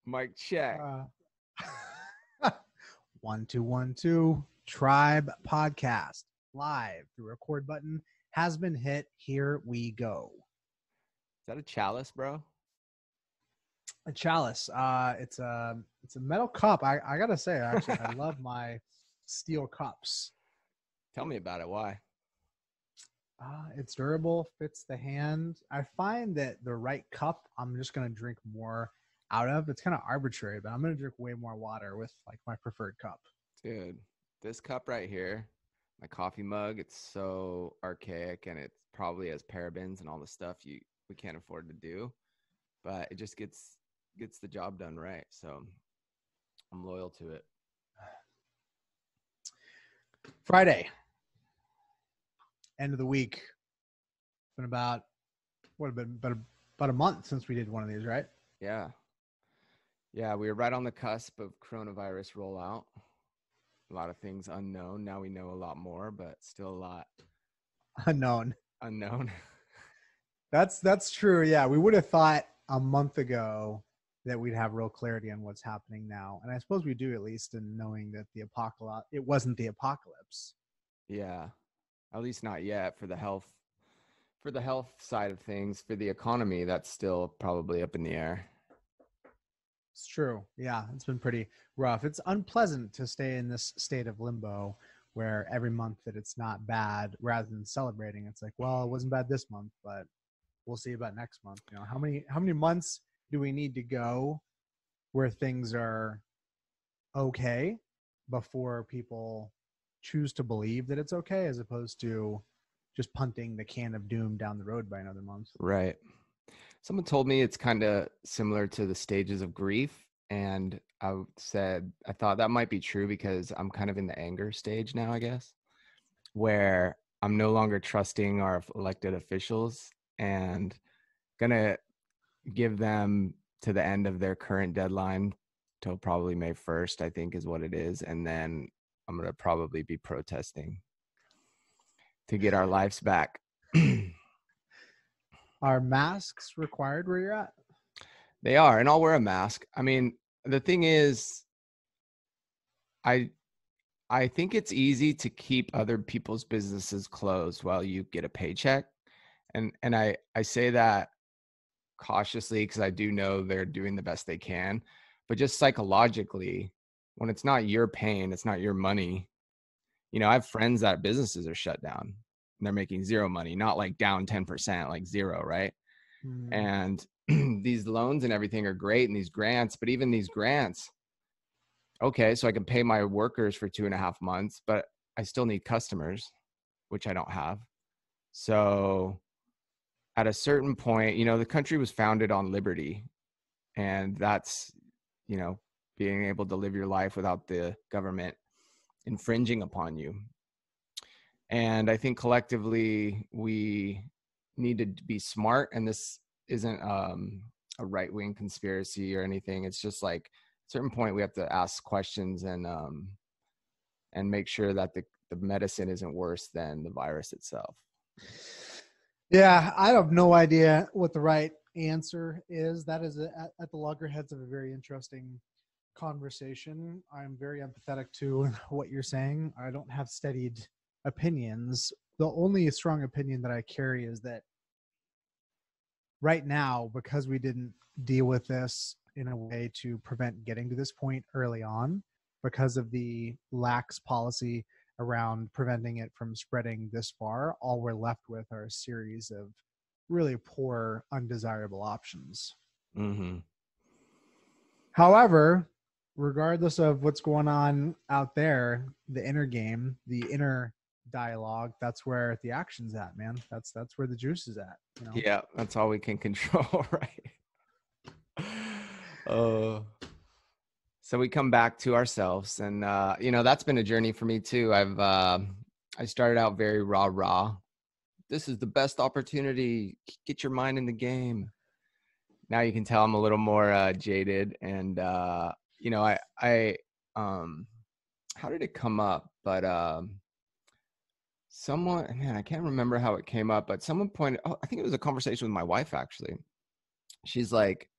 Mic check. Uh, 1212 Tribe Podcast live. The record button has been hit. Here we go. Is that a chalice, bro? A chalice. It's a metal cup. I gotta say, actually, I love my steel cups. Tell me about it. Why? It's durable, fits the hand. I find that the right cup, I'm just gonna drink more out of. It's kind of arbitrary, but I'm gonna drink way more water with like my preferred cup. Dude, this cup right here, my coffee mug, it's so archaic and it probably has parabens and all the stuff we can't afford to do, but it just gets the job done right. So I'm loyal to it. Friday, end of the week. It's been about a month since we did one of these, right? Yeah. Yeah, we were right on the cusp of coronavirus rollout. A lot of things unknown. Now we know a lot more, but still a lot Unknown. That's true. Yeah, we would have thought a month ago that we'd have real clarity on what's happening now, and I suppose we do, at least in knowing that it wasn't the apocalypse. Yeah, at least not yet. For the health side of things, for the economy, that's still probably up in the air. It's true. Yeah, it's been pretty rough. It's unpleasant to stay in this state of limbo where every month that it's not bad, rather than celebrating, it's like, well, it wasn't bad this month, but we'll see about next month. You know, how many months do we need to go where things are okay before people choose to believe that it's okay, as opposed to just punting the can of doom down the road by another month? Right. Someone told me it's kind of similar to the stages of grief. And I said, I thought that might be true because I'm kind of in the anger stage now, I guess, where I'm no longer trusting our elected officials and gonna give them to the end of their current deadline till probably May 1st, I think is what it is. And then I'm gonna probably be protesting to get our lives back. Are masks required where you're at? They are, and I'll wear a mask. I mean, the thing is, I think it's easy to keep other people's businesses closed while you get a paycheck. And I say that cautiously because I do know they're doing the best they can. But just psychologically, when it's not your pain, it's not your money. You know, I have friends that businesses are shut down and they're making zero money, not like down 10%, like zero, right? And these loans and everything are great, and these grants, but even these grants, okay, so I can pay my workers for 2.5 months, but I still need customers, which I don't have. So at a certain point, you know, the country was founded on liberty, and that's, you know, being able to live your life without the government infringing upon you. And I think collectively we need to be smart, and this isn't a right-wing conspiracy or anything. It's just like at a certain point we have to ask questions and make sure that the medicine isn't worse than the virus itself. Yeah, I have no idea what the right answer is. That is at the Loggerheads of a very interesting conversation. I'm very empathetic to what you're saying. I don't have studied opinions. The only strong opinion that I carry is that right now, because we didn't deal with this in a way to prevent getting to this point early on, because of the lax policy around preventing it from spreading this far, all we're left with are a series of really poor, undesirable options. Mm-hmm. However, regardless of what's going on out there, the inner game, the inner dialogue, that's where the action's at, man. That's where the juice is at. You know? Yeah, that's all we can control, right? So we come back to ourselves, and you know, that's been a journey for me too. I started out very raw. This is the best opportunity. Get your mind in the game. Now you can tell I'm a little more jaded, and you know, I how did it come up? But someone, man, I can't remember how it came up, but someone pointed, I think it was a conversation with my wife, actually. She's like,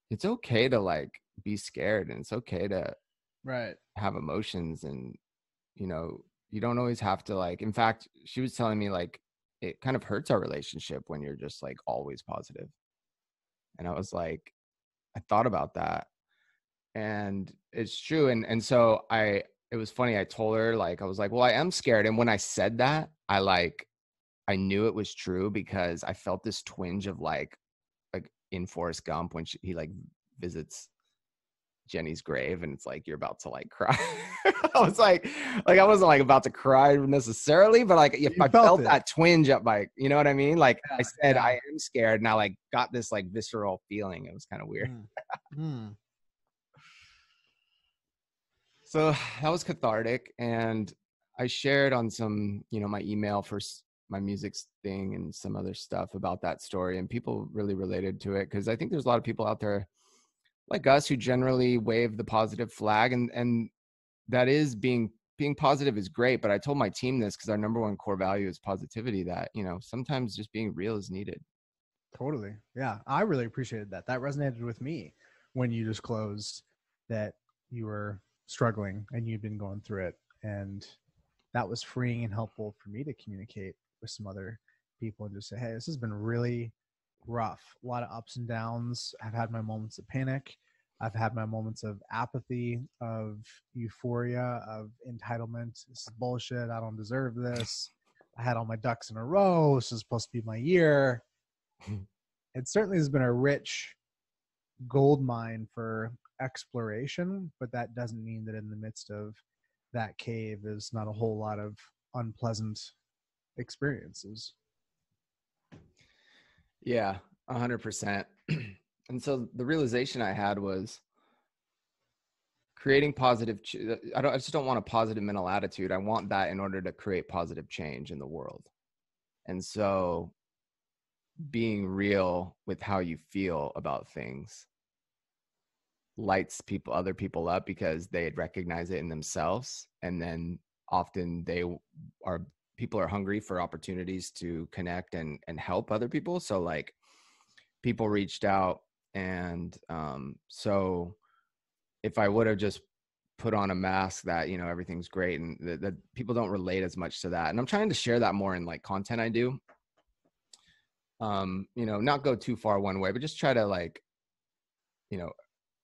it's okay to like be scared, and it's okay to Right. have emotions, and you know, you don't always have to like, in fact, she was telling me like it kind of hurts our relationship when you're just like always positive. And I was like, I thought about that, and it's true. And so it was funny, I told her, like, I was like, well, I am scared. And when I said that, I knew it was true, because I felt this twinge of like in Forrest Gump when he like visits Jenny's grave, and it's like you're about to like cry. I was like I wasn't like about to cry necessarily, but like if You I felt felt it. that twinge up my, you know what I mean? Like Yeah. I said, Yeah. I am scared, and I like got this like visceral feeling. It was kind of weird. Mm. Mm. So that was cathartic, and I shared on some, you know, my email for my music thing and some other stuff about that story, and people really related to it, because I think there's a lot of people out there like us who generally wave the positive flag, and that is being positive is great. But I told my team this, because our number one core value is positivity, that, you know, sometimes just being real is needed. Totally. Yeah. I really appreciated that. That resonated with me when you disclosed that you were struggling and you'd been going through it. And that was freeing and helpful for me to communicate with some other people and just say, hey, this has been really rough. A lot of ups and downs. I've had my moments of panic. I've had my moments of apathy, of euphoria, of entitlement. This is bullshit. I don't deserve this. I had all my ducks in a row. This is supposed to be my year. It certainly has been a rich gold mine for exploration, but that doesn't mean that in the midst of that cave is not a whole lot of unpleasant experiences. Yeah, 100%. And so the realization I had was creating positive. I just don't want a positive mental attitude. I want that in order to create positive change in the world. And so being real with how you feel about things lights other people up, because they recognize it in themselves. And then often people are hungry for opportunities to connect and help other people. So like people reached out, and so if I would have just put on a mask that, you know, everything's great, and that people don't relate as much to that. And I'm trying to share that more in like content I do. You know, not go too far one way, but just try to like, you know,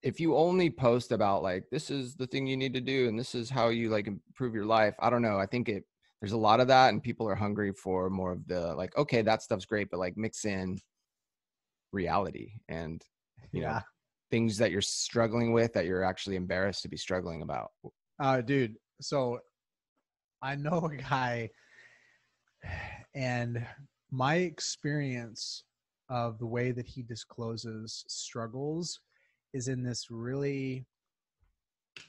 if you only post about like, this is the thing you need to do, and this is how you like improve your life, I don't know. I think there's a lot of that, and people are hungry for more of the like, okay, that stuff's great, but like mix in reality and, you know, Yeah. things that you're struggling with that you're actually embarrassed to be struggling about. Dude. So I know a guy, and my experience of the way that he discloses struggles is in this really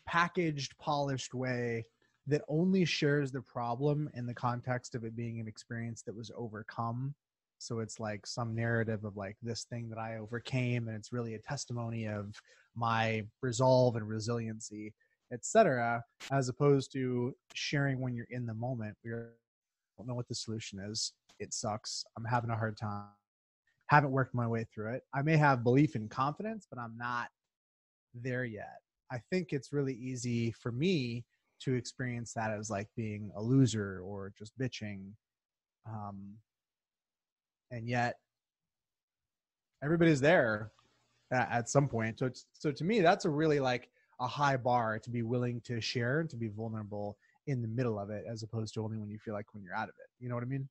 packaged, polished way that only shares the problem in the context of it being an experience that was overcome. So it's like some narrative of like this thing that I overcame, and it's really a testimony of my resolve and resiliency, etc., as opposed to sharing when you're in the moment. We don't know what the solution is. It sucks. I'm having a hard time. Haven't worked my way through it. I may have belief and confidence, but I'm not there yet. I think it's really easy for me to experience that as like being a loser or just bitching. Um, and yet everybody's there at some point. So to me, that's a really like a high bar to be willing to share and to be vulnerable in the middle of it, as opposed to only when you feel like when you're out of it. You know what I mean?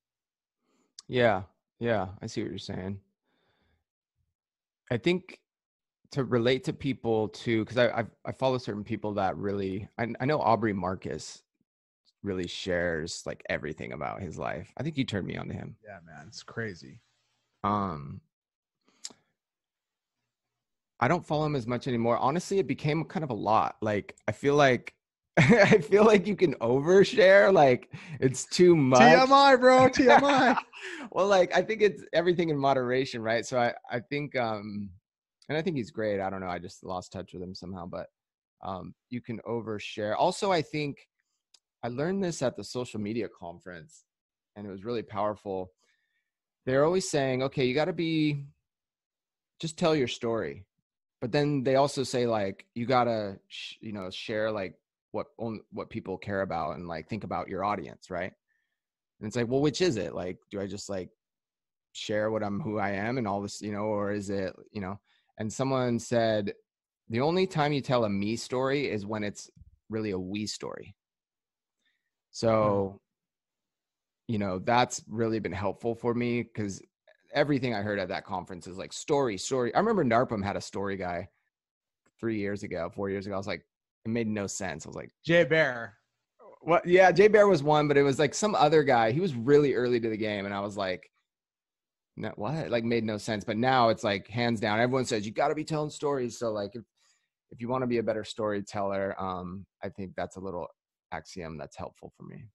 Yeah. Yeah. I see what you're saying. I think to relate to people too, because I follow certain people that really, I know Aubrey Marcus really shares like everything about his life. I think you turned me on to him. Yeah, man, it's crazy. Um, I don't follow him as much anymore. Honestly, it became kind of a lot. Like I feel like I feel like you can overshare. Like it's too much. TMI, bro. TMI. Well, like I think it's everything in moderation, right? So I think and I think he's great. I don't know. I just lost touch with him somehow, but you can overshare. Also, I think I learned this at the social media conference, and it was really powerful. They're always saying, okay, you got to just tell your story. but then they also say like, you gotta, share like what people care about and like think about your audience. Right. And it's like, well, which is it? Like, do I just like share who I am and all this, or is it, and someone said, the only time you tell a me story is when it's really a we story. So, that's really been helpful for me, because everything I heard at that conference is like story. I remember NARPM had a story guy 4 years ago. I was like, it made no sense. I was like, Jay Bear. what? Yeah, Jay Bear was one, but it was like some other guy. He was really early to the game. And I was like, no, what? Like, made no sense. But now it's like hands down. Everyone says you got to be telling stories. So like, if you want to be a better storyteller, I think that's a little axiom that's helpful for me.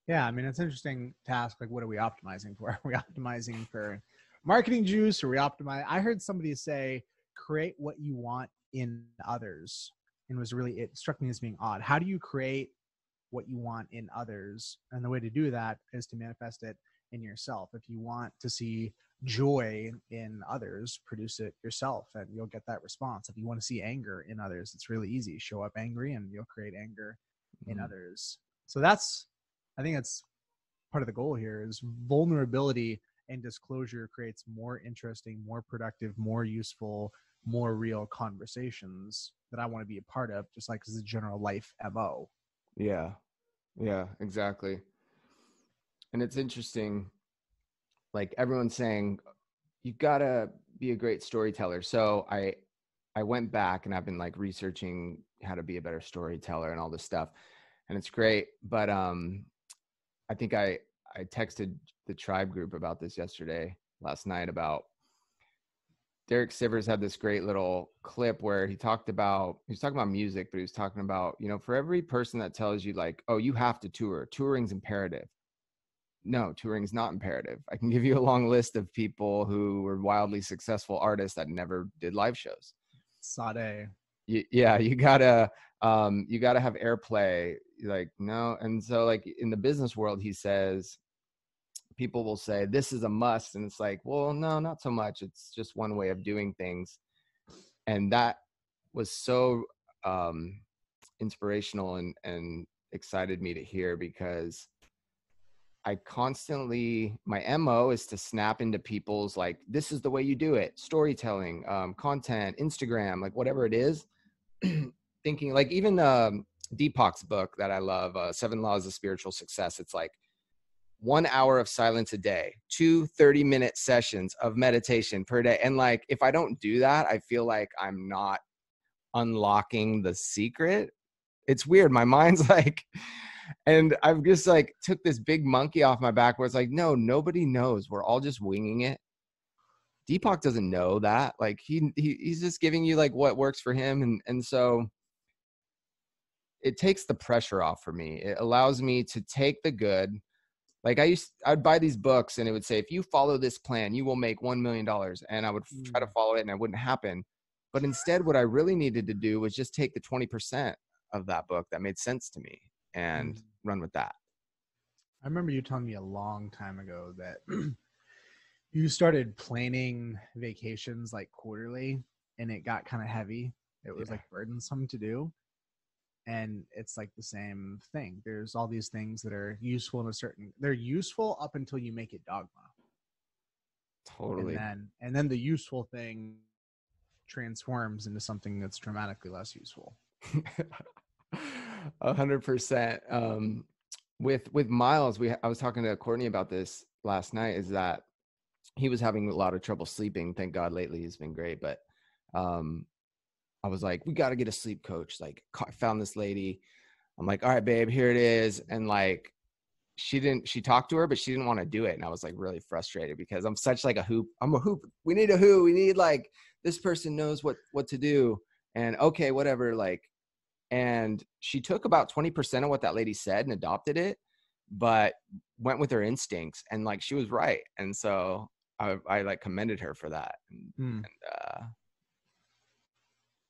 Yeah, I mean, it's interesting to ask, like, what are we optimizing for? Are we optimizing for marketing juice? Or I heard somebody say, create what you want in others. And it struck me as being odd. How do you create what you want in others? And the way to do that is to manifest it in yourself. If you want to see joy in others, produce it yourself and you'll get that response. If you want to see anger in others, it's really easy. Show up angry and you'll create anger in others. So I think that's part of the goal here is vulnerability and disclosure creates more interesting, more productive, more useful, more real conversations that I want to be a part of, just like as a general life MO. Yeah. Yeah, exactly. And it's interesting, like everyone's saying, you gotta be a great storyteller. So I went back and I've been like researching how to be a better storyteller and all this stuff. And it's great. But I think I texted the tribe group about this last night, about Derek Sivers had this great little clip where he was talking about music, but he was talking about, for every person that tells you like, oh, you have to tour, touring's imperative. No, touring's not imperative. I can give you a long list of people who were wildly successful artists that never did live shows. Sade. Yeah, you gotta have airplay. Like, no. And so like in the business world, he says, people will say this is a must, and it's like, well, no, not so much. It's just one way of doing things. And that was so inspirational and excited me to hear, because I constantly, my MO is to snap into people's like, this is the way you do it. Storytelling, content, Instagram, like whatever it is. Thinking like even Deepak's book that I love, 7 Laws of Spiritual Success. It's like 1 hour of silence a day, 2 30-minute sessions of meditation per day. And like, if I don't do that, I feel like I'm not unlocking the secret. It's weird. My mind's like, and I've just like took this big monkey off my back where it's like, no, nobody knows. We're all just winging it. Deepak doesn't know that. Like he's just giving you like what works for him. And so it takes the pressure off for me. It allows me to take the good. Like I'd buy these books and it would say, if you follow this plan, you will make $1 million. And I would try to follow it and it wouldn't happen. But instead, what I really needed to do was just take the 20% of that book that made sense to me and run with that. I remember you telling me a long time ago that you started planning vacations like quarterly and it got kind of heavy. It was like burdensome to do. And it's like the same thing. There's all these things that are useful they're useful up until you make it dogma. Totally. And then the useful thing transforms into something that's dramatically less useful. 100%. With Miles, I was talking to Courtney about this last night, is that he was having a lot of trouble sleeping. Thank God lately he's been great. But I was like, we got to get a sleep coach. Like, I found this lady. I'm like, all right, babe, here it is. And like, she talked to her, but she didn't want to do it. And I was like really frustrated because I'm such like a hoop. I'm a hoop. We need a who. We need like, this person knows what to do. And okay, whatever. Like, and she took about 20% of what that lady said and adopted it, but went with her instincts. And like, she was right. And so I like commended her for that. And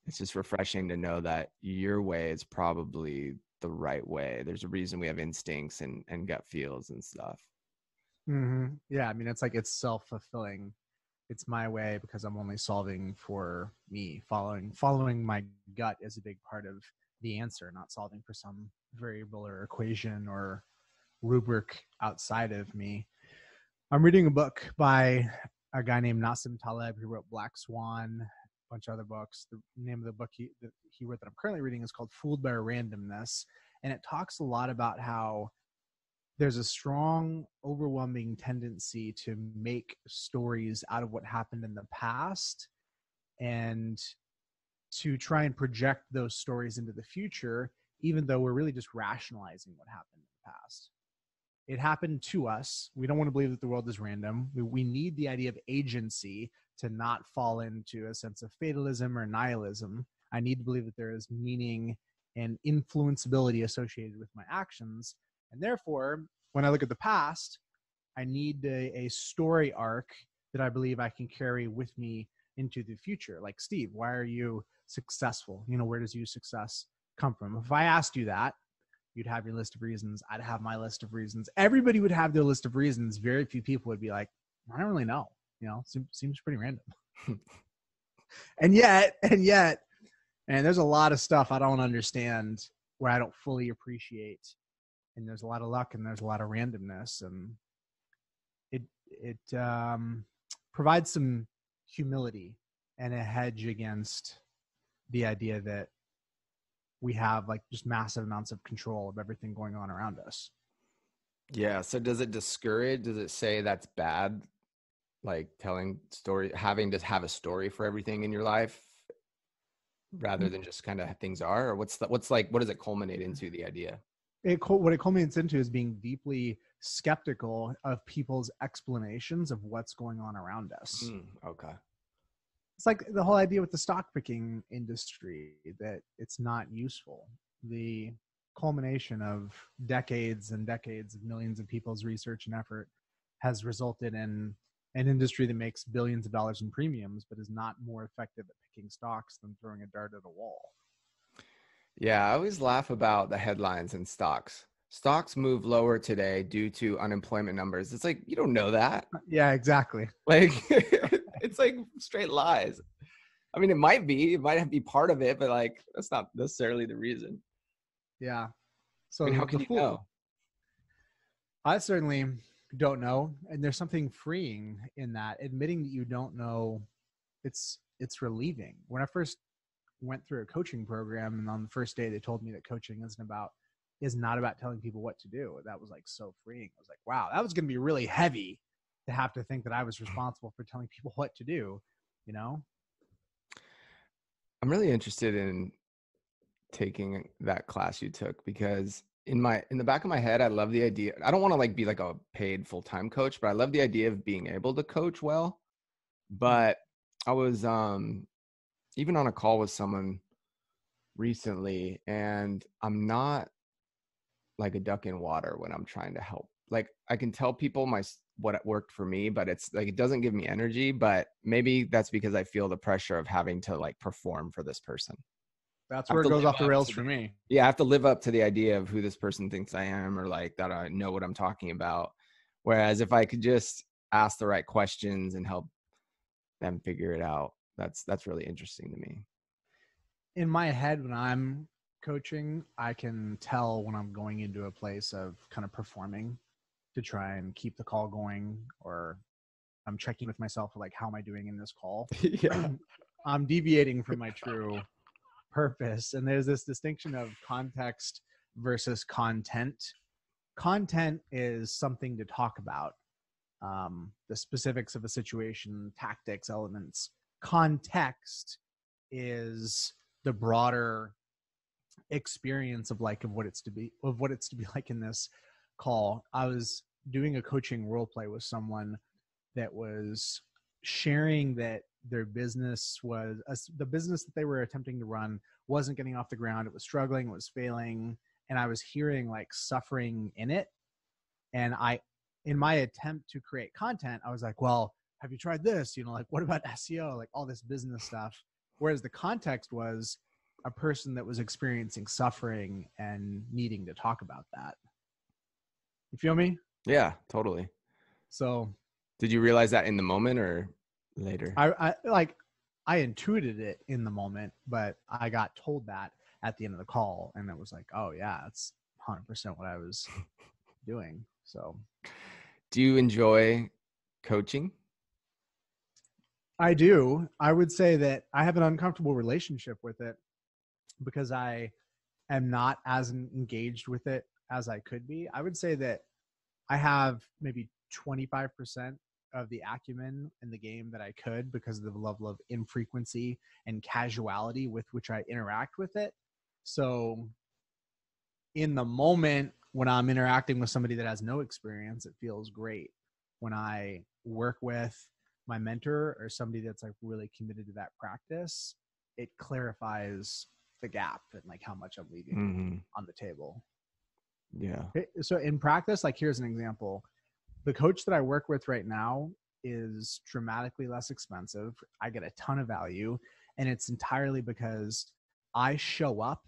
it's just refreshing to know that your way is probably the right way. There's a reason we have instincts and gut feels and stuff. Yeah. I mean, it's like, it's self-fulfilling it's my way because I'm only solving for me. Following my gut is a big part of the answer, not solving for some variable or equation or rubric outside of me. I'm reading a book by a guy named Nassim Taleb who wrote Black Swan, a bunch of other books. The name of the book he wrote that I'm currently reading is called Fooled by Randomness. And it talks a lot about how there's a strong, overwhelming tendency to make stories out of what happened in the past and to try and project those stories into the future, even though we're really just rationalizing what happened in the past. It happened to us. We don't want to believe that the world is random. We need the idea of agency to not fall into a sense of fatalism or nihilism. I need to believe that there is meaning and influenceability associated with my actions. And therefore, when I look at the past, I need a story arc that I believe I can carry with me into the future. Like, Steve, why are you successful? Where does your success come from? If I asked you that, you'd have your list of reasons. I'd have my list of reasons. Everybody would have their list of reasons. Very few people would be like, I don't really know. Seems pretty random. and yet, and there's a lot of stuff I don't understand where I don't fully appreciate. And there's a lot of luck and there's a lot of randomness. And it provides some humility and a hedge against the idea that we have like just massive amounts of control of everything going on around us. Yeah. So does it discourage? Does it say that's bad? Like telling story, having to have a story for everything in your life rather than just kind of things are, or what does it culminate into, the idea? What it culminates into is being deeply skeptical of people's explanations of what's going on around us. Okay. It's like the whole idea with the stock picking industry that it's not useful. The culmination of decades and decades of millions of people's research and effort has resulted in an industry that makes billions of dollars in premiums, but is not more effective at picking stocks than throwing a dart at a wall. Yeah, I always laugh about the headlines in stocks. Stocks move lower today due to unemployment numbers. It's like, you don't know that. Yeah, exactly. Like, it's like straight lies. I mean, it might be part of it, but like, that's not necessarily the reason. Yeah. So I mean, how can you know? I certainly don't know. And there's something freeing in that. Admitting that you don't know, it's relieving. When I first went through a coaching program, and on the first day they told me that coaching is not about telling people what to do. That was like so freeing. I was like, wow, that was going to be really heavy to have to think that I was responsible for telling people what to do, I'm really interested in taking that class you took, because in the back of my head, I love the idea. I don't want to like be like a paid full-time coach, but I love the idea of being able to coach well. But I was even on a call with someone recently, and I'm not like a duck in water when I'm trying to help. Like, I can tell people what worked for me, but it's like, it doesn't give me energy. But maybe that's because I feel the pressure of having to like perform for this person. That's where it goes off the rails for me. Yeah, I have to live up to the idea of who this person thinks I am, or like that I know what I'm talking about. Whereas if I could just ask the right questions and help them figure it out, that's really interesting to me. In my head, when I'm coaching, I can tell when I'm going into a place of kind of performing to try and keep the call going, or I'm checking with myself like, how am I doing in this call? Yeah. I'm deviating from my true purpose. And there's this distinction of context versus content. Content is something to talk about, the specifics of a situation, tactics, elements. Context is the broader experience of what it's to be like in this call. I was doing a coaching role play with someone that was sharing that their business the business that they were attempting to run wasn't getting off the ground. It was struggling, it was failing. And I was hearing like suffering in it. And in my attempt to create content, I was like, well, have you tried this? Like, what about SEO? Like all this business stuff. Whereas the context was a person that was experiencing suffering and needing to talk about that. You feel me? Yeah, totally. So did you realize that in the moment, or? later. I intuited it in the moment, but I got told that at the end of the call, and it was like, oh yeah, that's 100% what I was doing. So Do you enjoy coaching? I do. I would say that I have an uncomfortable relationship with it because I am not as engaged with it as I could be. I would say that I have maybe 25% of the acumen in the game that I could because of the level of infrequency and casuality with which I interact with it. So in the moment when I'm interacting with somebody that has no experience, it feels great. When I work with my mentor or somebody that's like really committed to that practice, it clarifies the gap and like how much I'm leaving on the table. Yeah. So in practice, like here's an example. The coach that I work with right now is dramatically less expensive. I get a ton of value, and it's entirely because I show up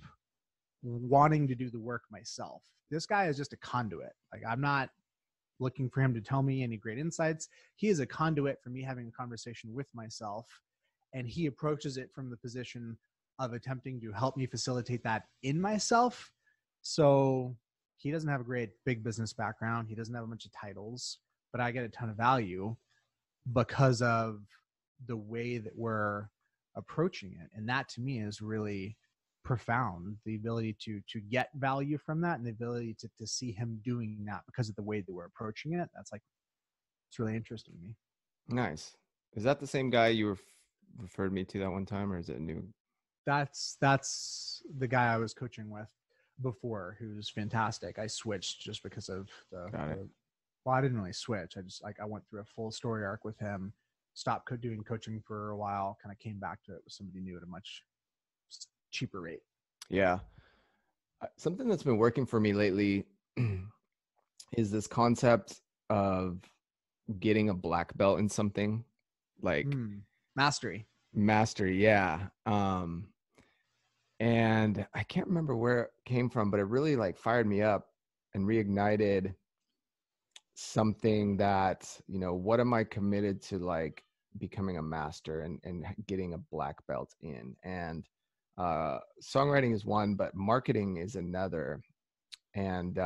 wanting to do the work myself. This guy is just a conduit. Like I'm not looking for him to tell me any great insights. He is a conduit for me having a conversation with myself, and he approaches it from the position of attempting to help me facilitate that in myself. So he doesn't have a great big business background. He doesn't have a bunch of titles, but I get a ton of value because of the way that we're approaching it. And that to me is really profound, the ability to get value from that and the ability to see him doing that because of the way that we're approaching it. That's like, it's really interesting to me. Nice. Is that the same guy you referred me to that one time, or is it a new? That's the guy I was coaching with before, who's fantastic. I switched just because of well, I didn't really switch. I just I went through a full story arc with him, stopped doing coaching for a while, kind of came back to it with somebody new at a much cheaper rate. Yeah. Something that's been working for me lately is this concept of getting a black belt in something, like mastery. Yeah. And I can't remember where it came from, but it really like fired me up and reignited something that, what am I committed to, like becoming a master and getting a black belt in. And songwriting is one, but marketing is another. And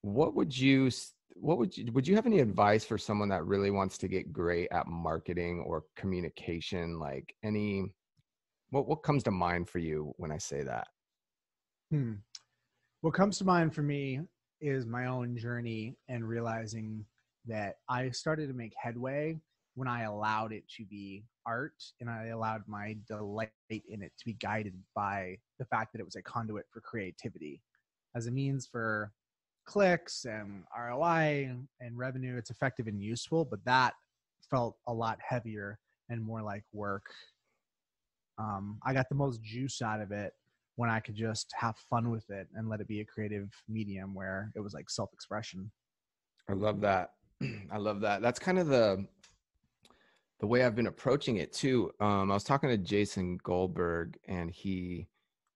would you have any advice for someone that really wants to get great at marketing or communication? Like what comes to mind for you when I say that? What comes to mind for me is my own journey and realizing that I started to make headway when I allowed it to be art and I allowed my delight in it to be guided by the fact that it was a conduit for creativity. As a means for clicks and ROI and revenue, it's effective and useful, but that felt a lot heavier and more like work. I got the most juice out of it when I could just have fun with it and let it be a creative medium where it was like self-expression. I love that. I love that. That's kind of the way I've been approaching it too. I was talking to Jason Goldberg, and he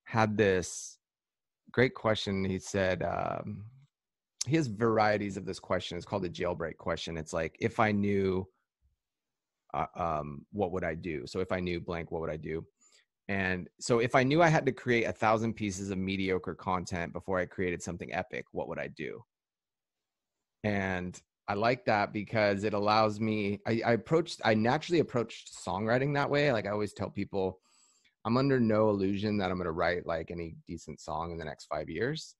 had this great question. He said, he has varieties of this question. It's called the jailbreak question. It's like, if I knew, what would I do? So if I knew blank, what would I do? And so if I knew I had to create 1,000 pieces of mediocre content before I created something epic, what would I do? And I like that because it allows me, I naturally approached songwriting that way. Like I always tell people, I'm under no illusion that I'm going to write like any decent song in the next 5 years.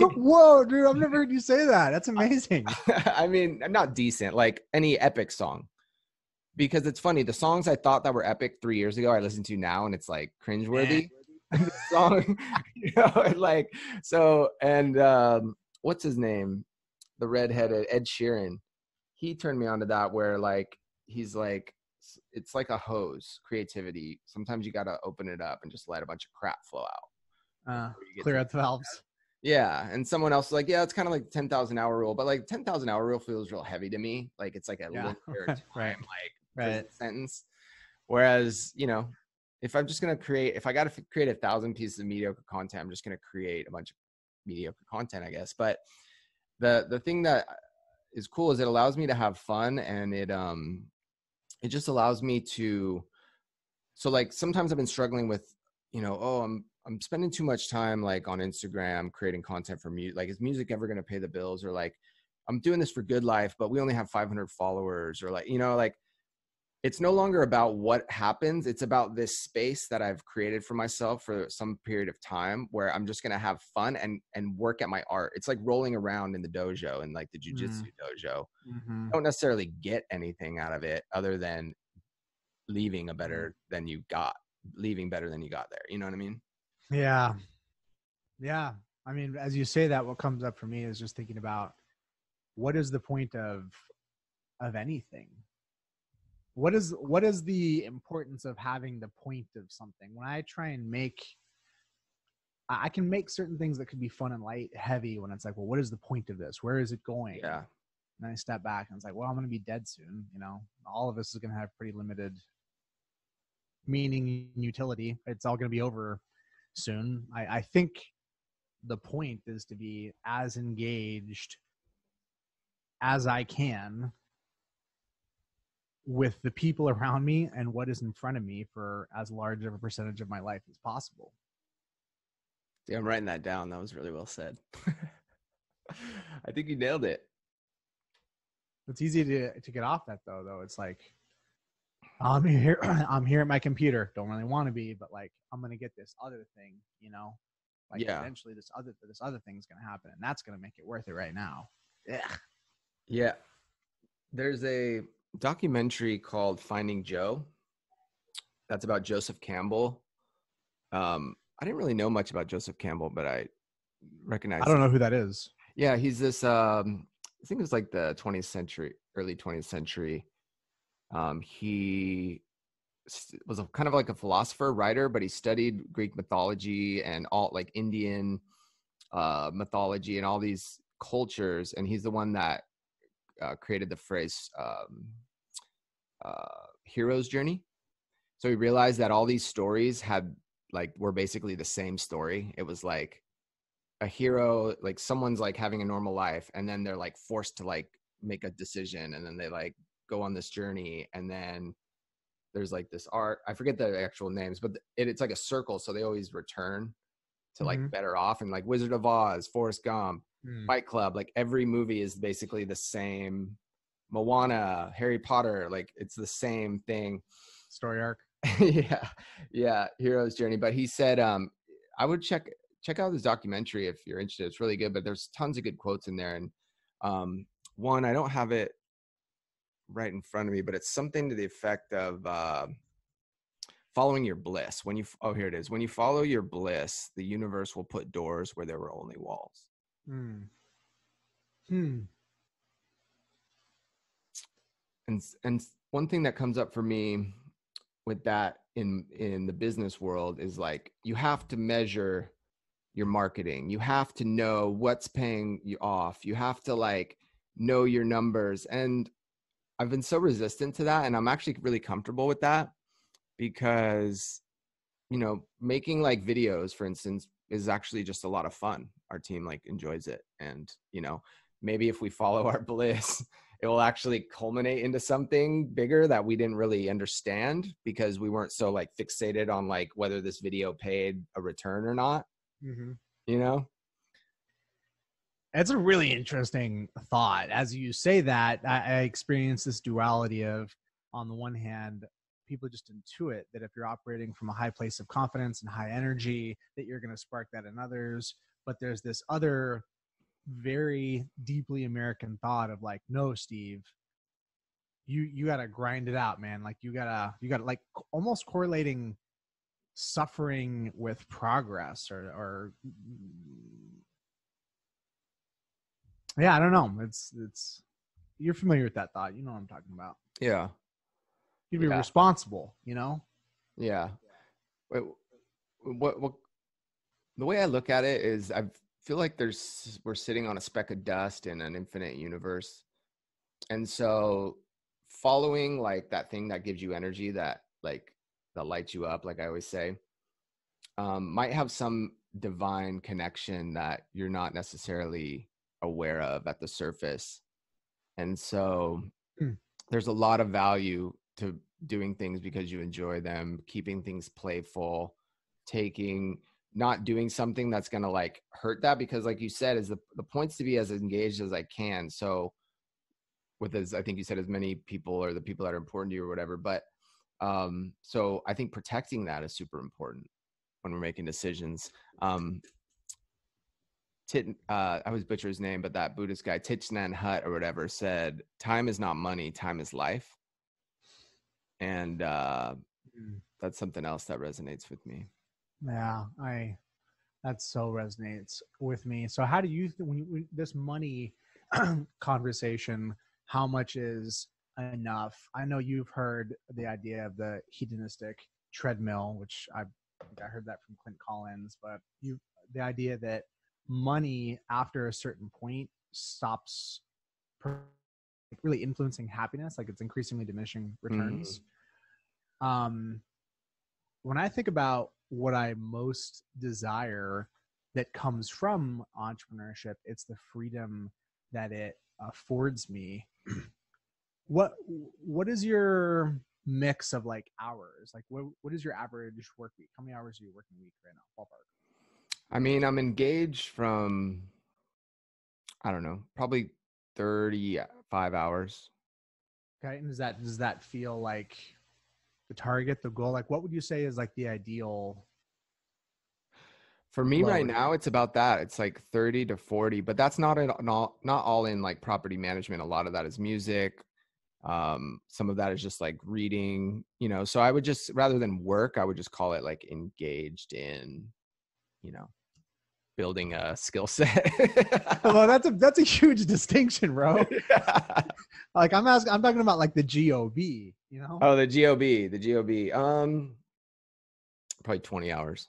Whoa, dude, I've never heard you say that. That's amazing. I mean, not decent, like any epic song. Because it's funny, the songs I thought that were epic 3 years ago, I listen to now and it's like cringeworthy. The song, like, so, and what's his name? The redheaded Ed Sheeran. He turned me on to that, where like, he's like, it's like a hose, creativity. Sometimes you got to open it up and just let a bunch of crap flow out. Clear out the valves. Yeah. And someone else was like, yeah, it's kind of like 10,000 hour rule, but like 10,000 hour rule feels real heavy to me. Like it's like a linear time, like sentence. Whereas, if I'm just going to if I got to create 1,000 pieces of mediocre content, I'm just going to create a bunch of mediocre content, I guess. But the thing that is cool is it allows me to have fun, and it just allows me to, so like sometimes I've been struggling with, oh, I'm spending too much time like on Instagram creating content for music. Like, is music ever going to pay the bills? Or like, I'm doing this for Good Life, but we only have 500 followers. Or like, like it's no longer about what happens. It's about this space that I've created for myself for some period of time where I'm just going to have fun and work at my art. It's like rolling around in the dojo and like the jujitsu dojo. Mm-hmm. I don't necessarily get anything out of it other than leaving better than you got there. You know what I mean? Yeah. Yeah. I mean, as you say that, what comes up for me is just thinking about what is the point of anything? What is the importance of having the point of something? When I try and I can make certain things that could be fun and light heavy when it's like, well, what is the point of this? Where is it going? Yeah. And I step back and it's like, well, I'm going to be dead soon. All of this is going to have pretty limited meaning and utility. It's all going to be over soon. I think the point is to be as engaged as I can with the people around me and what is in front of me for as large of a percentage of my life as possible. Yeah, I'm writing that down. That was really well said. I think you nailed it. It's easy to get off that though. It's like, I'm here at my computer. Don't really want to be, but like, I'm going to get this other thing, like eventually this other thing's going to happen, and that's going to make it worth it right now. Yeah. Yeah. There's a documentary called Finding Joe. That's about Joseph Campbell. I didn't really know much about Joseph Campbell, but I recognize. I don't know who that is. Yeah, he's this. I think it was like the 20th century, early 20th century. He was kind of like a philosopher, writer, but he studied Greek mythology and all like Indian mythology and all these cultures. And he's the one that created the phrase hero's journey. So he realized that all these stories were basically the same story. It was like a hero, like someone's like having a normal life, and then they're like forced to like make a decision, and then they like go on this journey, and then there's like this art. I forget the actual names, but it's like a circle, so they always return to like better off. And like Wizard of Oz, Forrest Gump, Fight Club, like every movie is basically the same. Moana, Harry Potter, like it's the same thing. Story arc. yeah, hero's journey. But he said, I would check out this documentary if you're interested. It's really good, but there's tons of good quotes in there. And one, I don't have it right in front of me, but it's something to the effect of following your bliss. Here it is. When you follow your bliss, the universe will put doors where there were only walls. And one thing that comes up for me with that in the business world is like, you have to measure your marketing. You have to know what's paying you off. You have to like know your numbers. And I've been so resistant to that. And I'm actually really comfortable with that because, making like videos, for instance, is actually just a lot of fun. Our team like enjoys it. And, maybe if we follow our bliss, it will actually culminate into something bigger that we didn't really understand because we weren't so like fixated on like whether this video paid a return or not. It's a really interesting thought. As you say that, I experience this duality of, on the one hand, people just intuit that if you're operating from a high place of confidence and high energy, that you're going to spark that in others. But there's this other very deeply American thought of like, no, Steve, you got to grind it out, man. Like you got to like almost correlating suffering with progress or yeah, I don't know. It's you're familiar with that thought. You know what I'm talking about. Yeah. You'd be responsible, Yeah. What the way I look at it is I feel like we're sitting on a speck of dust in an infinite universe. And so following like that thing that gives you energy, that lights you up, like I always say, might have some divine connection that you're not necessarily aware of at the surface. And so there's a lot of value to doing things because you enjoy them, keeping things playful, not doing something that's going to like hurt that, because like you said, is the point's to be as engaged as I can. So with, as I think you said, as many people or the people that are important to you or whatever. But so I think protecting that is super important when we're making decisions. I always butcher his name, but that Buddhist guy, Thich Nhat Hanh or whatever, said, time is not money, time is life. And that's something else that resonates with me. Yeah, that so resonates with me. So how do you, when this money conversation, how much is enough? I know you've heard the idea of the hedonistic treadmill, which I heard that from Clint Collins, but the idea that money after a certain point stops really influencing happiness, like it's increasingly diminishing returns. When I think about what I most desire that comes from entrepreneurship, it's the freedom that it affords me. What is your mix of like hours? Like what is your average work week? How many hours are you working a week right now? Ballpark. I mean, I'm engaged from, I don't know, probably 35 hours. Okay. And does that feel like the target, the goal? Like what would you say is like the ideal? For me right now, it's about that. It's like 30 to 40, but that's not all in like property management. A lot of that is music. Some of that is just like reading, so I would just, rather than work, I would just call it like engaged in, building a skill set. Well, that's a huge distinction, bro. Yeah. Like I'm talking about like the GOB, Oh, the GOB. Probably 20 hours.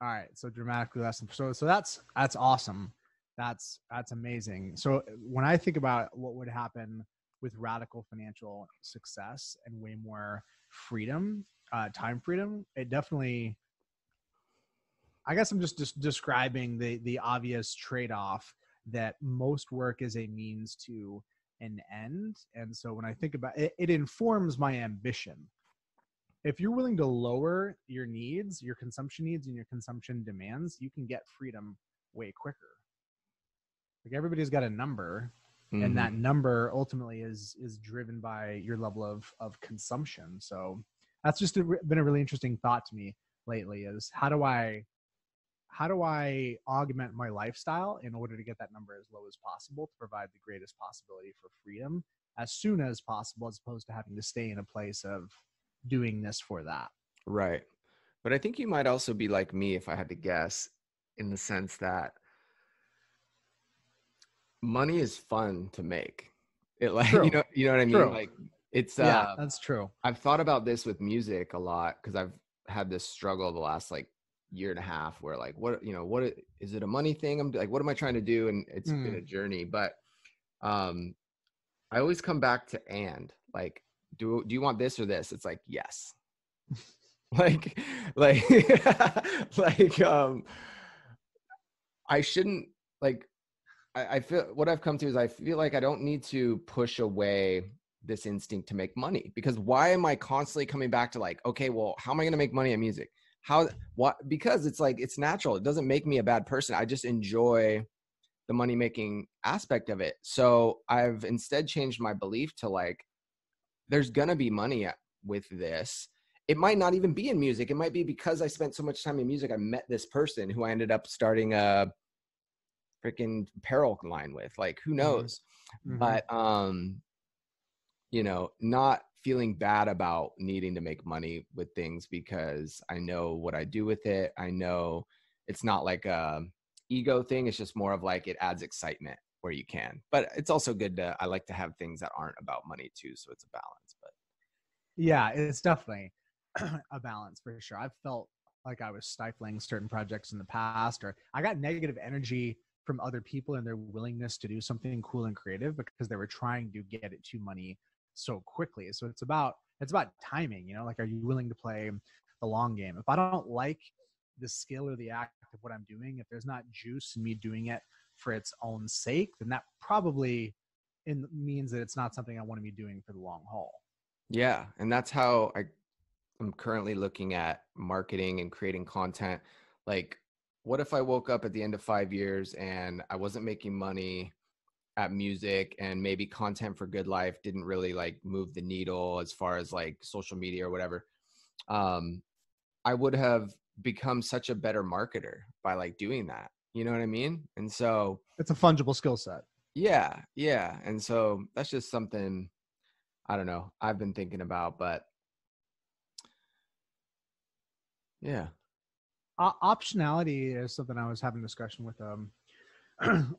All right. So dramatically less than, so that's awesome. That's amazing. So when I think about what would happen with radical financial success and way more freedom, time freedom, it definitely, I guess I'm just describing the obvious trade-off that most work is a means to an end. And so when I think about it, it informs my ambition. If you're willing to lower your needs, your consumption needs and your consumption demands, you can get freedom way quicker. Like everybody's got a number, and that number ultimately is driven by your level of consumption. So that's just been a really interesting thought to me lately, is how do I augment my lifestyle in order to get that number as low as possible to provide the greatest possibility for freedom as soon as possible, as opposed to having to stay in a place of doing this for that. Right. But I think you might also be like me, if I had to guess, in the sense that money is fun to make. It like, true. you know what I mean? True. Like it's, yeah, that's true. I've thought about this with music a lot, because I've had this struggle the last like year and a half where like, what is it a money thing? I'm like, what am I trying to do? And it's been a journey, but I always come back to, and like, do you want this or this? It's like, yes. like I shouldn't, like, I feel what I've come to is I feel like I don't need to push away this instinct to make money, because why am I constantly coming back to like, okay, well, how am I going to make money at music? Because it's like, it's natural. It doesn't make me a bad person. I just enjoy the money making aspect of it. So I've instead changed my belief to like, there's going to be money with this. It might not even be in music. It might be because I spent so much time in music, I met this person who I ended up starting a freaking apparel line with. Like, who knows? But not feeling bad about needing to make money with things, because I know what I do with it. I know it's not like a ego thing. It's just more of like, it adds excitement where you can. But it's also good I like to have things that aren't about money too, so it's a balance. But yeah, it's definitely a balance for sure. I've felt like I was stifling certain projects in the past, or I got negative energy from other people and their willingness to do something cool and creative because they were trying to get it to money so quickly. So it's about timing, like, are you willing to play the long game? If I don't like the skill or the act of what I'm doing, if there's not juice in me doing it for its own sake, then that probably means that it's not something I want to be doing for the long haul. Yeah. And that's how I'm currently looking at marketing and creating content. Like, what if I woke up at the end of 5 years and I wasn't making money at music, and maybe content for Good Life didn't really like move the needle as far as like social media or whatever? I would have become such a better marketer by like doing that. You know what I mean? And so It's a fungible skill set. yeah, yeah. And so that's just something, I don't know, I've been thinking about, but yeah. Optionality is something I was having a discussion with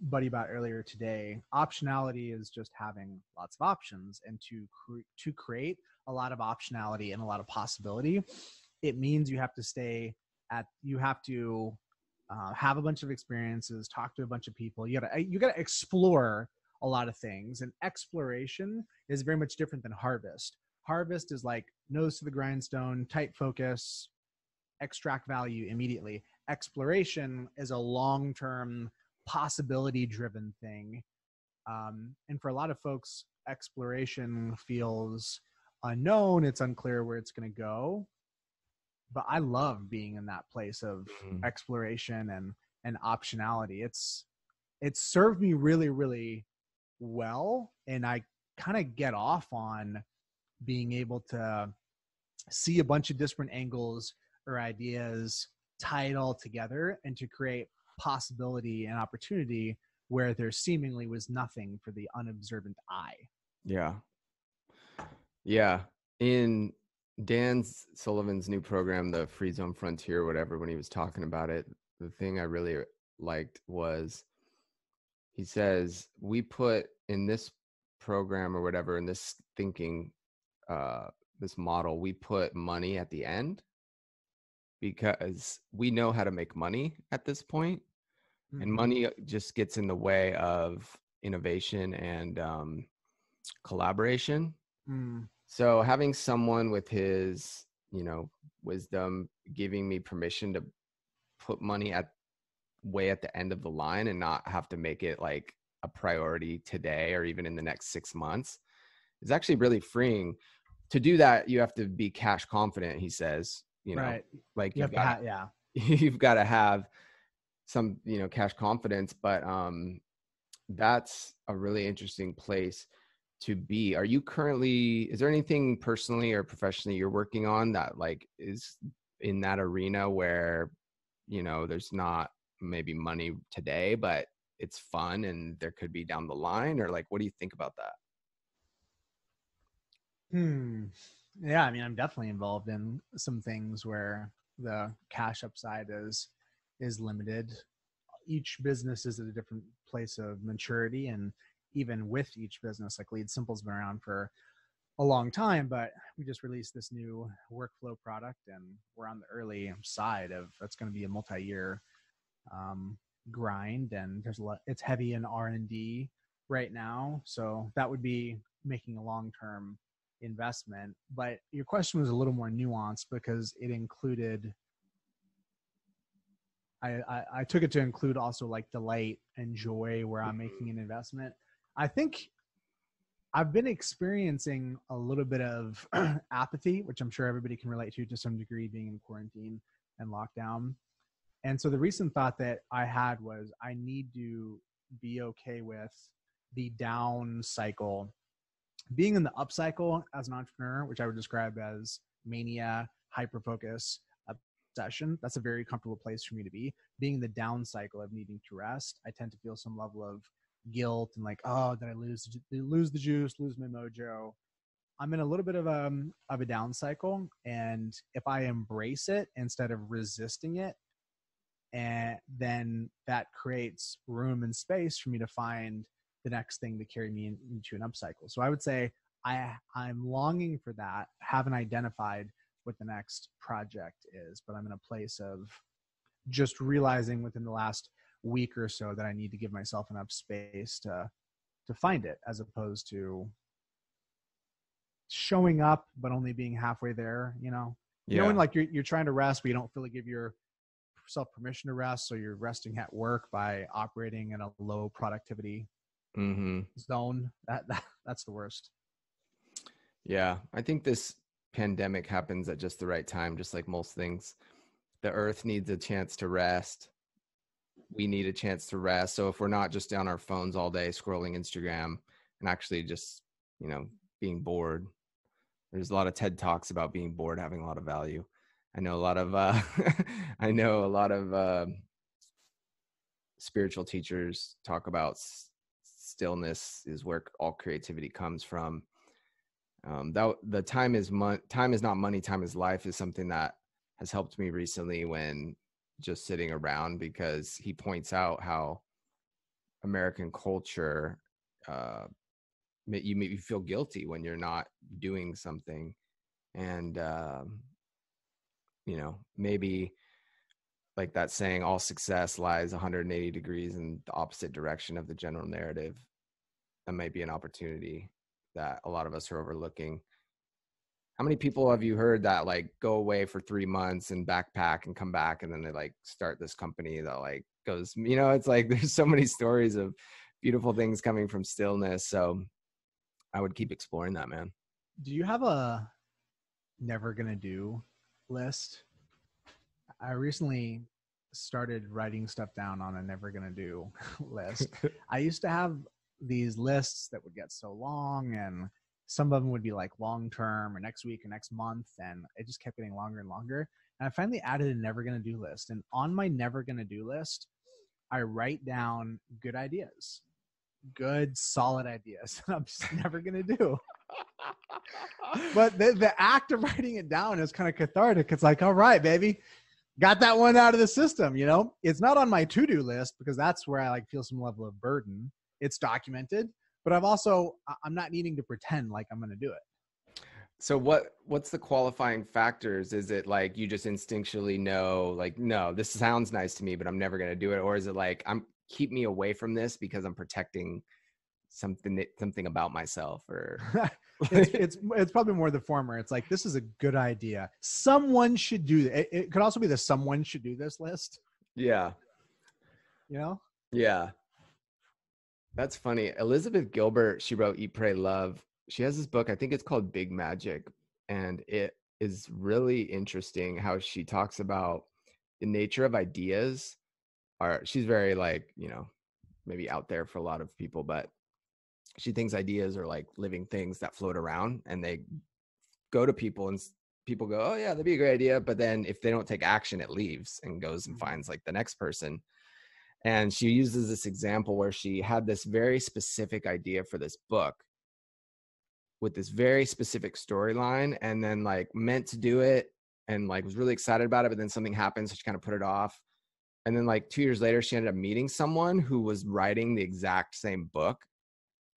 buddy about earlier today. Optionality is just having lots of options, and to create a lot of optionality and a lot of possibility, it means you have to have a bunch of experiences, talk to a bunch of people. You gotta explore a lot of things, and exploration is very much different than harvest. Harvest is like nose to the grindstone, tight focus, extract value immediately. Exploration is a long-term, possibility-driven thing. And for a lot of folks, exploration feels unknown. It's unclear where it's going to go. But I love being in that place of exploration and optionality. It's served me really, really well. And I kind of get off on being able to see a bunch of different angles or ideas, tie it all together, and to create possibility and opportunity where there seemingly was nothing for the unobservant eye. Yeah. Yeah. In Dan Sullivan's new program, the Free Zone Frontier, whatever, when he was talking about it, the thing I really liked was he says, we put in this program or whatever, in this thinking, this model, we put money at the end because we know how to make money at this point. Mm-hmm. And money just gets in the way of innovation and collaboration. So having someone with his, wisdom giving me permission to put money way at the end of the line and not have to make it like a priority today or even in the next 6 months is actually really freeing. To do that, you have to be cash confident, he says, right. Like you've got to have some, cash confidence, but that's a really interesting place to be. Are you currently, is there anything personally or professionally you're working on that like is in that arena where, there's not maybe money today, but it's fun and there could be down the line? Or like, what do you think about that? Yeah, I mean, I'm definitely involved in some things where the cash upside is limited. Each business is at a different place of maturity, and even with each business, like Lead Simple's been around for a long time, but we just released this new workflow product, and we're on the early side of it's going to be a multi-year grind, and there's a lot. It's heavy in R&D right now, so that would be making a long-term investment. But your question was a little more nuanced because it included. I took it to include also like delight and joy where I'm making an investment. I think I've been experiencing a little bit of apathy, which I'm sure everybody can relate to some degree, being in quarantine and lockdown. And so the recent thought that I had was I need to be okay with the down cycle. Being in the up cycle as an entrepreneur, which I would describe as mania, hyperfocus, obsession, that's a very comfortable place for me to be. Being in the down cycle of needing to rest, I tend to feel some level of guilt and like, oh, did I lose the juice, lose my mojo? I'm in a little bit of a down cycle, and if I embrace it instead of resisting it, and then that creates room and space for me to find the next thing to carry me into an upcycle. So I would say I'm longing for that. Haven't identified what the next project is, but I'm in a place of just realizing within the last week or so that I need to give myself enough space to find it, as opposed to showing up but only being halfway there. Knowing like you're trying to rest, but you don't feel like give yourself permission to rest, so you're resting at work by operating in a low productivity Mm-hmm. zone. That's the worst. Yeah. I think this pandemic happens at just the right time, just like most things. The earth needs a chance to rest. We need a chance to rest. So if we're not just on our phones all day scrolling Instagram and actually just, you know, being bored, there's a lot of TED Talks about being bored having a lot of value. I know a lot of I know a lot of spiritual teachers talk about stillness is where all creativity comes from. That the time is time is not money, time is life is something that has helped me recently when just sitting around, because he points out how American culture you make you feel guilty when you're not doing something, and you know, maybe like that saying, all success lies 180 degrees in the opposite direction of the general narrative. That might be an opportunity that a lot of us are overlooking. How many people have you heard that like go away for 3 months and backpack and come back and then they like start this company that like goes, you know, it's like there's so many stories of beautiful things coming from stillness. So I would keep exploring that, man. Do you have a never gonna do list? I recently started writing stuff down on a never gonna do list. I used to have these lists that would get so long, and some of them would be like long term or next week or next month, and it just kept getting longer and longer. And I finally added a never gonna do list. And on my never gonna do list, I write down good ideas, good solid ideas that I'm just never gonna do. But the act of writing it down is kind of cathartic. It's like, all right, baby, got that one out of the system. You know, it's not on my to-do list because that's where I like feel some level of burden. It's documented, but I'm not needing to pretend like I'm going to do it. So what's the qualifying factors? Is it like you just instinctually know, like, no, this sounds nice to me, but I'm never going to do it? Or is it like, keep me away from this because I'm protecting something about myself? Or it's probably more the former. It's like, this is a good idea. Someone should do it. It could also be the someone should do this list. Yeah. You know? Yeah. That's funny. Elizabeth Gilbert, she wrote Eat, Pray, Love. She has this book, I think it's called Big Magic. And it is really interesting how she talks about the nature of ideas. She's very like, you know, maybe out there for a lot of people, but she thinks ideas are like living things that float around and they go to people and people go, oh yeah, that'd be a great idea. But then if they don't take action, it leaves and goes and finds like the next person. And she uses this example where she had this very specific idea for this book with this very specific storyline, and then like meant to do it and like was really excited about it. But then something happened, so she kind of put it off. And then like 2 years later, she ended up meeting someone who was writing the exact same book.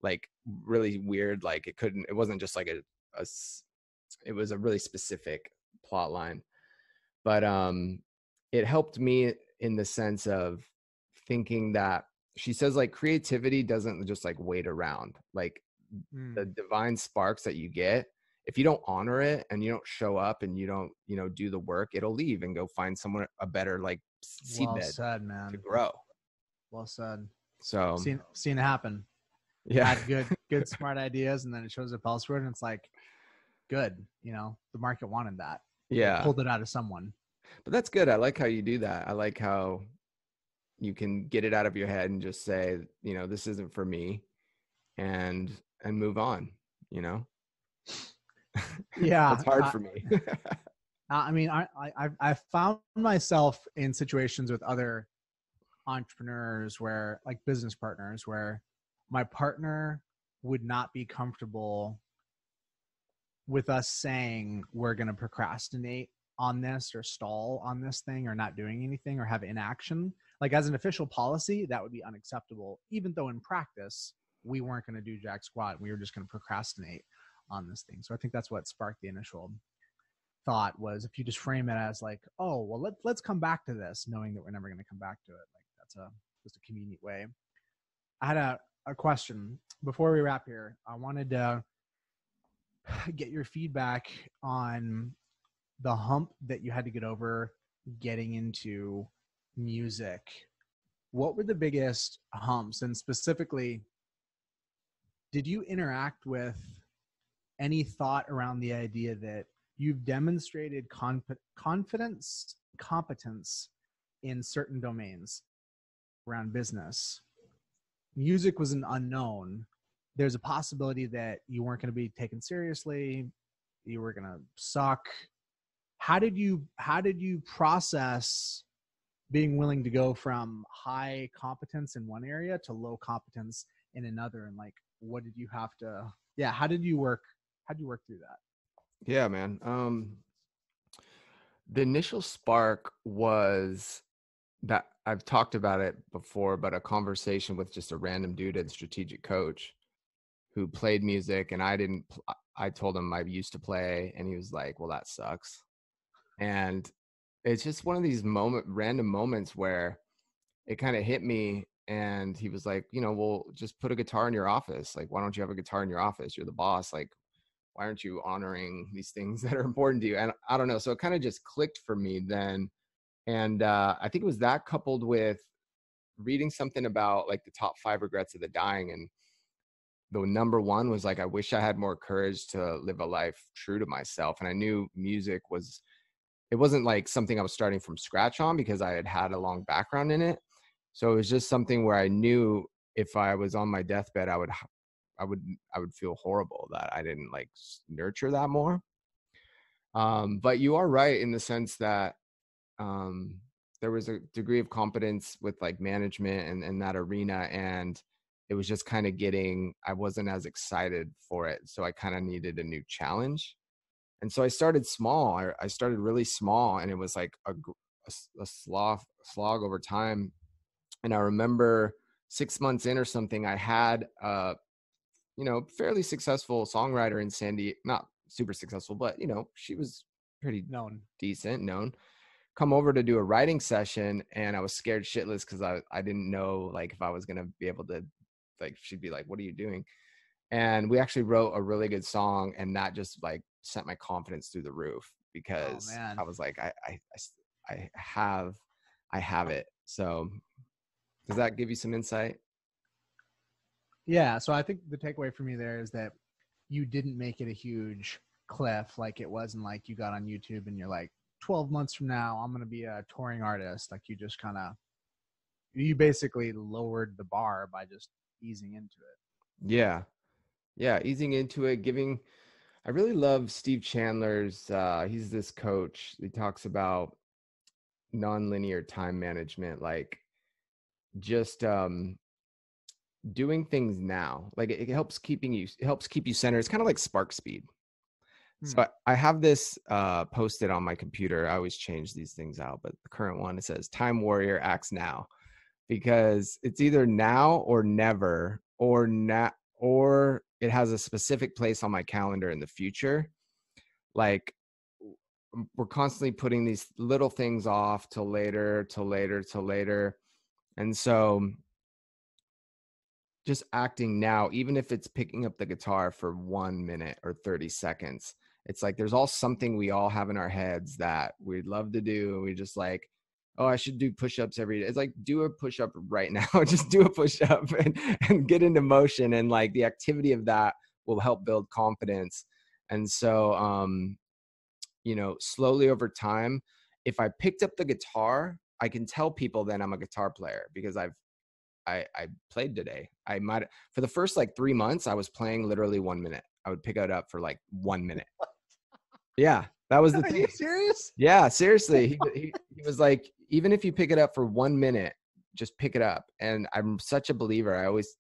Like really weird. Like it wasn't just like it was a really specific plot line. But it helped me in the sense of thinking that she says like creativity doesn't just like wait around. Like the divine sparks that you get, if you don't honor it and you don't show up and you don't, you know, do the work, it'll leave and go find someone a better like seed bed to grow. Well said. So seen it happen. Yeah. Had good smart ideas, and then it shows up elsewhere, and it's like, good, you know, the market wanted that. Yeah. It pulled it out of someone. But that's good. I like how you do that. I like how you can get it out of your head and just say, you know, this isn't for me, and move on, you know. Yeah. That's hard for me. I mean, I found myself in situations with other entrepreneurs where, like business partners, where my partner would not be comfortable with us saying we're going to procrastinate on this or stall on this thing or not doing anything or have inaction. Like as an official policy, that would be unacceptable, even though in practice, we weren't going to do jack squat. We were just going to procrastinate on this thing. So I think that's what sparked the initial thought, was if you just frame it as like, oh, well, let's come back to this, knowing that we're never going to come back to it. Like that's just a convenient way. I had a question before we wrap here. I wanted to get your feedback on the hump that you had to get over getting into music. What were the biggest humps? And specifically, did you interact with any thought around the idea that you've demonstrated confidence, competence in certain domains around business? Music was an unknown. There's a possibility that you weren't going to be taken seriously. You were going to suck. How did you process being willing to go from high competence in one area to low competence in another? And like, what did you have to, how did you work through that? Yeah, man. The initial spark was that I've talked about it before, but a conversation with just a random dude at Strategic Coach who played music, and I told him I used to play, and he was like, well, that sucks. And it's just one of these random moments where it kind of hit me. And he was like, well, just put a guitar in your office. Like, why don't you have a guitar in your office? You're the boss. Like, why aren't you honoring these things that are important to you? And I don't know. So it kind of just clicked for me then. And I think it was that coupled with reading something about like the top 5 regrets of the dying. And the number one was like, I wish I had more courage to live a life true to myself. And I knew music it wasn't like something I was starting from scratch on because I had a long background in it. So it was just something where I knew if I was on my deathbed, I would feel horrible that I didn't like nurture that more. But you are right in the sense that there was a degree of competence with like management and that arena. And it was just kind of I wasn't as excited for it. So I kind of needed a new challenge. And so I started small. I started really small, and it was like a slog over time. And I remember 6 months in or something, I had fairly successful songwriter in Sandy, not super successful, but she was pretty decent, known, come over to do a writing session. And I was scared shitless because I didn't know like if I was gonna be able to, like, she'd be like, what are you doing? And we actually wrote a really good song, and that just like sent my confidence through the roof because I was like, I have it. So does that give you some insight? Yeah. So I think the takeaway for me there is that you didn't make it a huge cliff. Like it wasn't like you got on YouTube and you're like, 12 months from now, I'm going to be a touring artist. Like you basically lowered the bar by just easing into it. Yeah. Easing into it, I really love Steve Chandler's, he's this coach. He talks about nonlinear time management, like just doing things now. Like it helps keep you centered. It's kind of like spark speed. So I have this posted on my computer. I always change these things out, but the current one, it says Time Warrior acts now, because it's either now or never, or it has a specific place on my calendar in the future. Like we're constantly putting these little things off till later. And so just acting now, even if it's picking up the guitar for 1 minute or 30 seconds, it's like there's something we all have in our heads that we'd love to do. And we just like, oh, I should do push-ups every day. It's like, do a push-up right now. Just do a push-up and get into motion. And like the activity of that will help build confidence. And so, slowly over time, if I picked up the guitar, I can tell people then I'm a guitar player because I played today. For the first like 3 months, I was playing literally 1 minute. I would pick it up for like 1 minute. Yeah, that was the thing. Are you serious? Yeah, seriously. He was like, even if you pick it up for 1 minute, just pick it up. And I'm such a believer. I always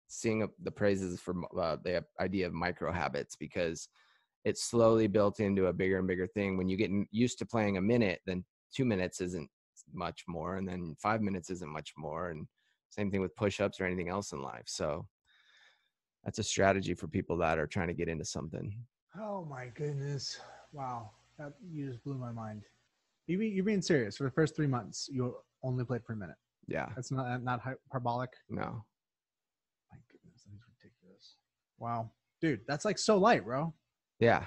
sing the praises for the idea of micro habits, because it's slowly built into a bigger and bigger thing. When you get used to playing a minute, then 2 minutes isn't much more. And then 5 minutes isn't much more. And same thing with push-ups or anything else in life. So that's a strategy for people that are trying to get into something. Oh my goodness. Wow. You just blew my mind. You're being serious. For the first 3 months, you only played for a minute. Yeah. That's not hyperbolic. No. My goodness, that is ridiculous. Wow. Dude, that's like so light, bro. Yeah.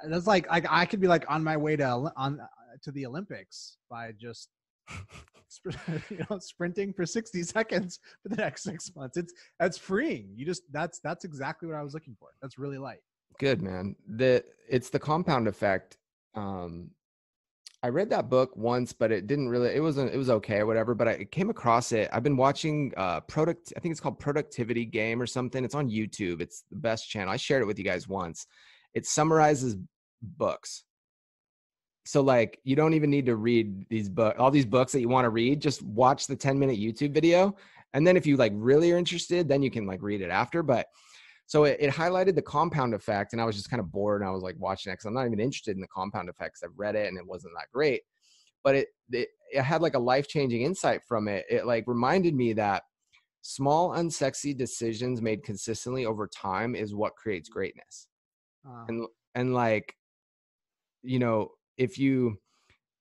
That's like I could be like on my way to the Olympics by just sprinting for 60 seconds for the next 6 months. That's freeing. That's exactly what I was looking for. That's really light. Good, man. It's the compound effect. I read that book once, but it was okay or whatever, but I came across it. I've been watching I think it's called Productivity Game or something. It's on YouTube. It's the best channel. I shared it with you guys once. It summarizes books. So like, you don't even need to read all these books that you want to read. Just watch the 10-minute YouTube video. And then if you like really are interested, then you can like read it after. But so it highlighted the compound effect, and I was just kind of bored, and I was like watching it because I'm not even interested in the compound effects. I've read it and it wasn't that great, but it had like a life-changing insight from it. It like reminded me that small, unsexy decisions made consistently over time is what creates greatness. And like, you know, and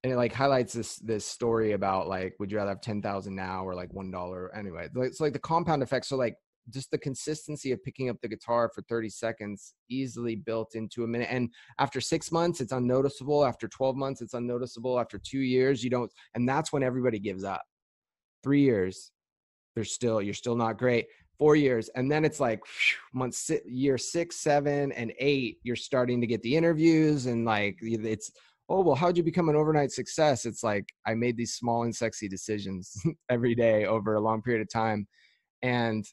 it like highlights this story about like, would you rather have 10,000 now or like $1? Anyway, it's like the compound effect. So like, just the consistency of picking up the guitar for 30 seconds easily built into a minute. And after 6 months, it's unnoticeable. After 12 months, it's unnoticeable. After 2 years, you don't. And that's when everybody gives up. 3 years, you're still not great. 4 years. And then it's like year 6, 7, and 8, you're starting to get the interviews, and like, it's, oh, well, how'd you become an overnight success? It's like, I made these small and sexy decisions every day over a long period of time. And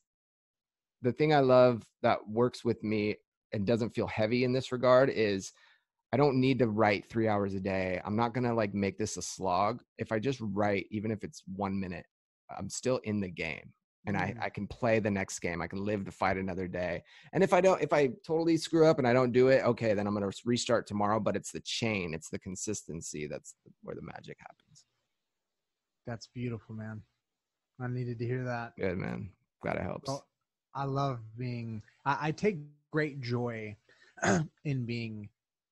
the thing I love that works with me and doesn't feel heavy in this regard is I don't need to write 3 hours a day. I'm not going to like make this a slog. If I just write, even if it's 1 minute, I'm still in the game, and I can play the next game. I can live to fight another day. And if I totally screw up and I don't do it, okay, then I'm going to restart tomorrow. But it's the chain, it's the consistency. That's where the magic happens. That's beautiful, man. I needed to hear that. Good, man. Glad it helps. Well, I love I take great joy in being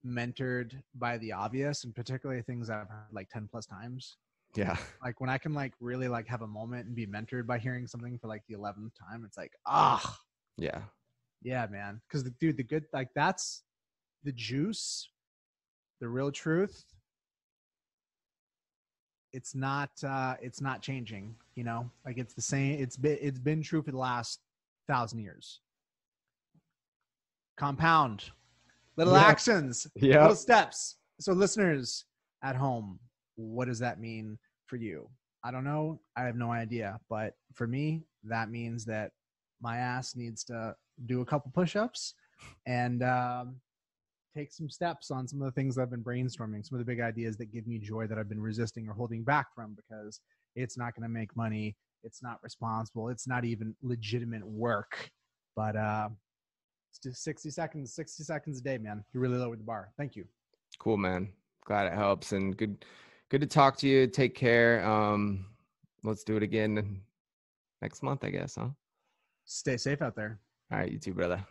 mentored by the obvious, and particularly things I've heard like 10 plus times. Yeah. Like when I can like really like have a moment and be mentored by hearing something for like the 11th time, it's like, yeah, man. Cause the good, like that's the juice, the real truth. It's not changing, you know, like it's the same. It's been true for the last 1,000 years. Compound, little actions, little steps. So listeners at home, what does that mean for you? I don't know. I have no idea. But for me, that means that my ass needs to do a couple push-ups and take some steps on some of the things I've been brainstorming, some of the big ideas that give me joy that I've been resisting or holding back from because it's not going to make money. It's not responsible. It's not even legitimate work. But it's just 60 seconds a day, man. You really lowered the bar. Thank you. Cool, man. Glad it helps, and good to talk to you. Take care. Let's do it again next month, I guess, huh? Stay safe out there. All right, you too, brother.